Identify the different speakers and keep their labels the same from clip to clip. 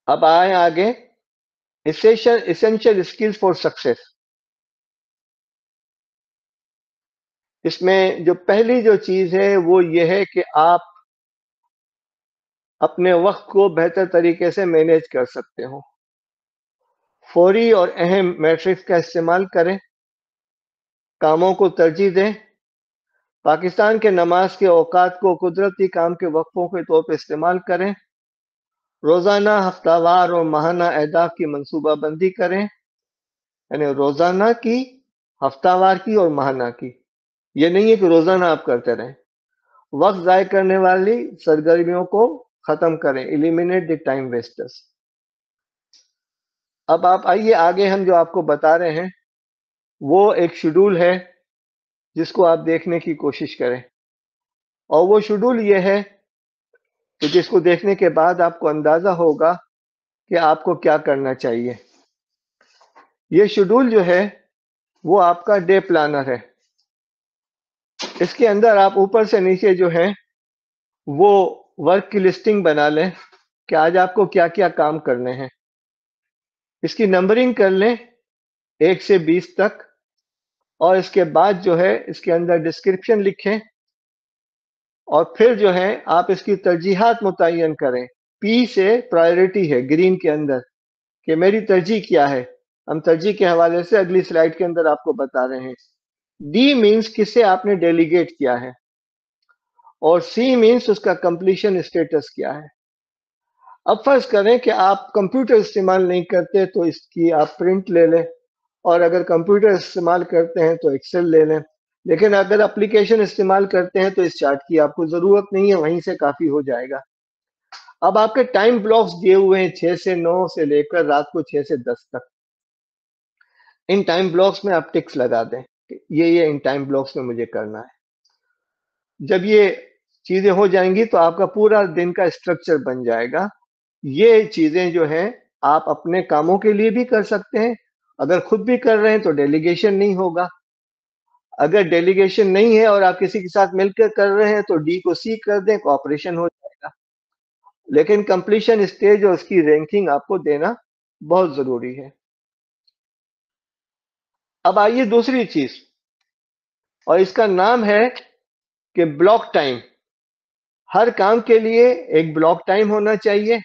Speaker 1: اب آئے آگے essential skills for success. اس میں جو پہلی جو چیز ہے وہ یہ ہے کہ آپ اپنے وقت کو بہتر طریقے سے مینیج کر سکتے ہو. فوری اور اہم میٹرکس کا استعمال کریں، کاموں کو ترجیح دیں. پاکستان کے نماز کے اوقات کو قدرتی کام کے وقفوں کے طور پر استعمال کریں. روزانہ، ہفتہ وار اور ماہانہ اہداف کی منصوبہ بندی کریں، یعنی روزانہ کی، ہفتہ وار کی اور ماہانہ کی. یہ نہیں ہے کہ روزانہ آپ کرتے رہیں. وقت ضائع کرنے والی سرگرمیوں کو ختم کریں، ایلیمینیٹ دی ٹائم ویسٹرز. اب آپ آئیے آگے، ہم جو آپ کو بتا رہے ہیں وہ ایک شیڈول ہے جس کو آپ دیکھنے کی کوشش کریں. اور وہ شیڈول یہ ہے کہ جس کو دیکھنے کے بعد آپ کو اندازہ ہوگا کہ آپ کو کیا کرنا چاہیے. یہ شیڈول جو ہے وہ آپ کا ڈے پلانر ہے. اس کے اندر آپ اوپر سے نیچے جو ہے وہ ورک کی لسٹنگ بنا لیں کہ آج آپ کو کیا کیا کام کرنے ہیں. اس کی نمبرنگ کر لیں 1 سے 20 تک، اور اس کے بعد جو ہے اس کے اندر ڈسکرپشن لکھیں، اور پھر جو ہے آپ اس کی ترجیحات متعین کریں. پی سے پرائیورٹی ہے گرین کے اندر کہ میری ترجیح کیا ہے. ہم ترجیح کے حوالے سے اگلی سلائیڈ کے اندر آپ کو بتا رہے ہیں. ڈی مینس کسے آپ نے ڈیلیگیٹ کیا ہے، اور سی مینس اس کا کمپلیشن اسٹیٹس کیا ہے. اب فرض کریں کہ آپ کمپیوٹر استعمال نہیں کرتے تو اس کی آپ پرنٹ لے لیں، اور اگر کمپیوٹر استعمال کرتے ہیں تو ایکسل لے لیں. لیکن اگر اپلیکیشن استعمال کرتے ہیں تو اس چارٹ کی آپ کو ضرورت نہیں ہے، وہیں سے کافی ہو جائے گا. اب آپ کے ٹائم بلاکس دیے ہوئے ہیں 6 سے 9 سے لے کر رات کو 6 سے 10 تک. ان ٹائم بلاکس میں آپ ٹکس لگا دیں کہ یہ ان ٹائم بلاکس میں مجھے کرنا ہے. جب یہ چیزیں ہو جائیں گی تو آپ کا پورا دن کا اسٹرکچر بن جائے گا. یہ چیزیں جو ہیں آپ اپنے کاموں کے لیے بھی کر سکتے ہیں. اگر خود بھی کر رہے ہیں تو ڈیلیگیشن نہیں ہوگا. اگر ڈیلیگیشن نہیں ہے اور آپ کسی کے ساتھ مل کر کر رہے ہیں تو ڈی کو سی کر دیں، کوآپریشن ہو جائے گا. لیکن کمپلیشن اسٹیج اور اس کی رینکنگ آپ کو دینا بہت ضروری ہے. اب آئیے دوسری چیز، اور اس کا نام ہے کہ بلاک ٹائم. ہر کام کے لیے ایک بلاک ٹائم ہونا چاہیے،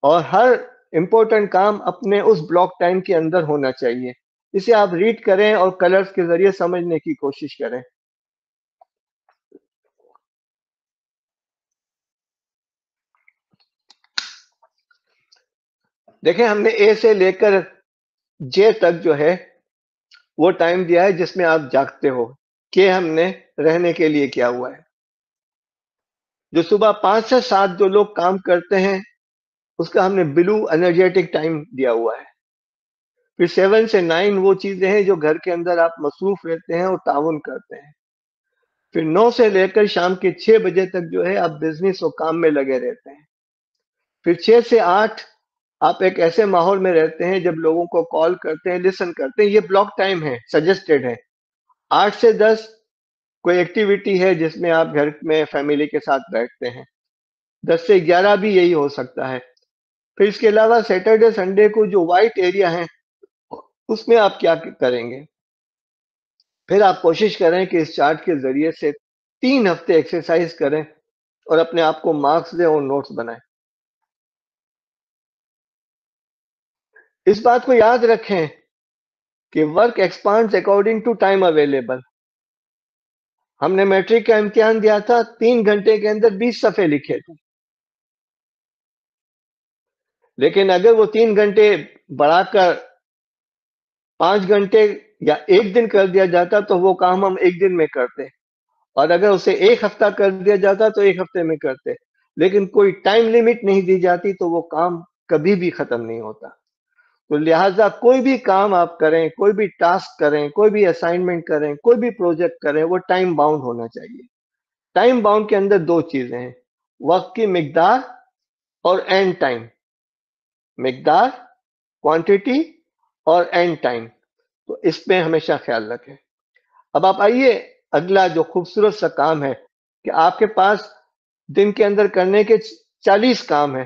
Speaker 1: اور ہر امپورٹنٹ کام اپنے اس بلاک ٹائم کے اندر ہونا چاہیے. اسے آپ ریڈ کریں اور کلرز کے ذریعے سمجھنے کی کوشش کریں. دیکھیں، ہم نے اے سے لے کر جے تک جو ہے وہ ٹائم دیا ہے جس میں آپ جاگتے ہو، کہ ہم نے رہنے کے لیے کیا ہوا ہے. جو صبح 5 سے 7 جو لوگ کام کرتے ہیں اس کا ہم نے بلو انرجیٹک ٹائم دیا ہوا ہے. پھر 7 سے 9 وہ چیزیں ہیں جو گھر کے اندر آپ مصروف رہتے ہیں اور تعاون کرتے ہیں. پھر 9 سے لے کر شام کے 6 بجے تک جو ہے آپ بزنس اور کام میں لگے رہتے ہیں. پھر 6 سے 8 آپ ایک ایسے ماحول میں رہتے ہیں جب لوگوں کو کال کرتے ہیں، لسن کرتے ہیں. یہ بلاک ٹائم ہے، سجسٹڈ ہے. 8 سے 10 کوئی ایکٹیویٹی ہے جس میں آپ گھر میں فیملی کے ساتھ بیٹھتے ہیں. 10 سے 11 بھی یہی ہو سکتا ہے. پھر اس کے علاوہ سیٹرڈے سنڈے کو جو وائٹ ایریا ہے اس میں آپ کیا کریں گے. پھر آپ کوشش کریں کہ اس چارٹ کے ذریعے سے 3 ہفتے ایکسرسائز کریں اور اپنے آپ کو مارکس دیں اور نوٹس بنائیں. اس بات کو یاد رکھیں کہ work expands according to time available. ہم نے میٹرک کا امتحان دیا تھا، 3 گھنٹے کے اندر 20 صفحے لکھے تھے. لیکن اگر وہ 3 گھنٹے بڑھا کر 5 گھنٹے یا 1 دن کر دیا جاتا تو وہ کام ہم 1 دن میں کرتے، اور اگر اسے 1 ہفتہ کر دیا جاتا تو 1 ہفتے میں کرتے. لیکن کوئی ٹائم لمٹ نہیں دی جاتی تو وہ کام کبھی بھی ختم نہیں ہوتا. تو لہٰذا کوئی بھی کام آپ کریں، کوئی بھی ٹاسک کریں، کوئی بھی اسائنمنٹ کریں، کوئی بھی پروجیکٹ کریں، وہ ٹائم باؤنڈ ہونا چاہیے. ٹائم باؤنڈ کے اندر 2 چیزیں ہیں، وقت کی مقدار اور اینڈ ٹائم. مقدار، کوانٹیٹی، اور اینڈ ٹائم. تو اس پہ ہمیشہ خیال رکھیں. اب آپ آئیے اگلا جو خوبصورت سا کام ہے کہ آپ کے پاس دن کے اندر کرنے کے 40 کام ہیں.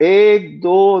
Speaker 1: 1 2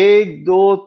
Speaker 1: 1 2